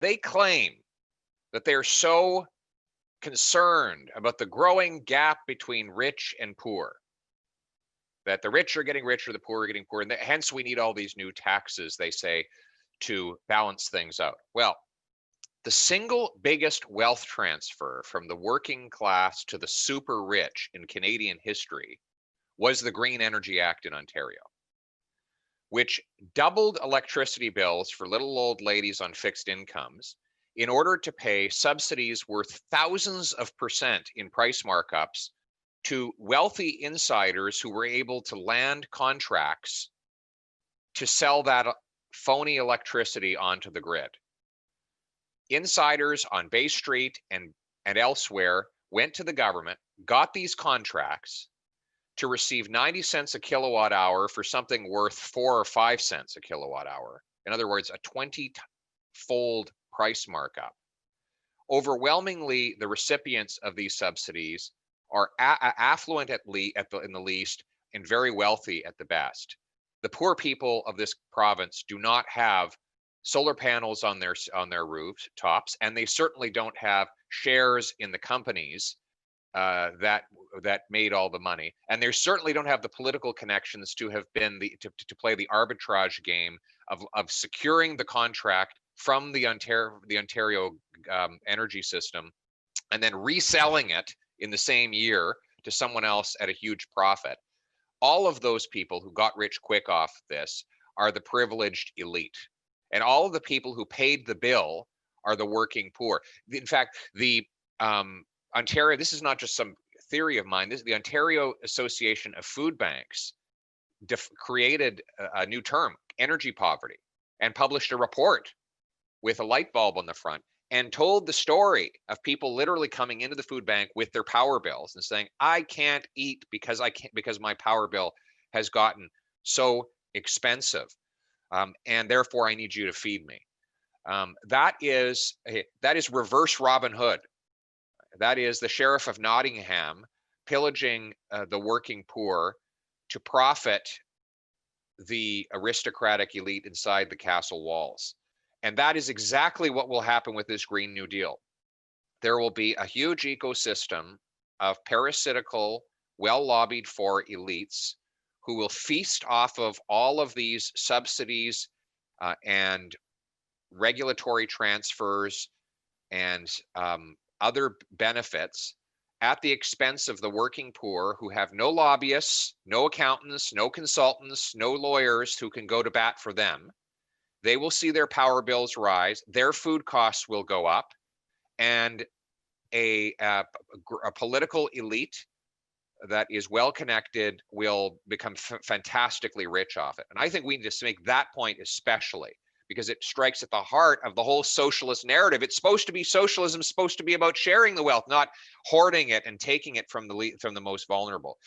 They claim that they're so concerned about the growing gap between rich and poor, that the rich are getting richer, the poor are getting poorer, and hence we need all these new taxes, they say, to balance things out. Well, the single biggest wealth transfer from the working class to the super rich in Canadian history was the Green Energy Act in Ontario, which doubled electricity bills for little old ladies on fixed incomes in order to pay subsidies worth thousands of percent in price markups to wealthy insiders who were able to land contracts to sell that phony electricity onto the grid. Insiders on Bay Street and elsewhere went to the government, got these contracts to receive 90 cents a kilowatt hour for something worth 4 or 5 cents a kilowatt hour. In other words, a 20-fold price markup. Overwhelmingly, the recipients of these subsidies are affluent in the least and very wealthy at the best. The poor people of this province do not have solar panels on their rooftops, and they certainly don't have shares in the companies that made all the money, and they certainly don't have the political connections to have been to play the arbitrage game of securing the contract from the Ontario energy system and then reselling it in the same year to someone else at a huge profit. All of those people who got rich quick off this are the privileged elite, and all of the people who paid the bill are the working poor. In fact, the Ontario, this is not just some theory of mine, this is the Ontario Association of Food Banks created a new term, energy poverty, and published a report with a light bulb on the front and told the story of people literally coming into the food bank with their power bills and saying, I can't eat because my power bill has gotten so expensive, and therefore I need you to feed me. That is reverse Robin Hood. That is the Sheriff of Nottingham pillaging the working poor to profit the aristocratic elite inside the castle walls. And that is exactly what will happen with this Green New Deal. There will be a huge ecosystem of parasitical, well-lobbied for elites who will feast off of all of these subsidies and regulatory transfers and other benefits at the expense of the working poor, who have no lobbyists, no accountants, no consultants, no lawyers who can go to bat for them. They will see their power bills rise, their food costs will go up, and a political elite that is well connected will become fantastically rich off it. And I think we need to make that point especially, because it strikes at the heart of the whole socialist narrative. It's supposed to be socialism, supposed to be about sharing the wealth, not hoarding it and taking it from the most vulnerable.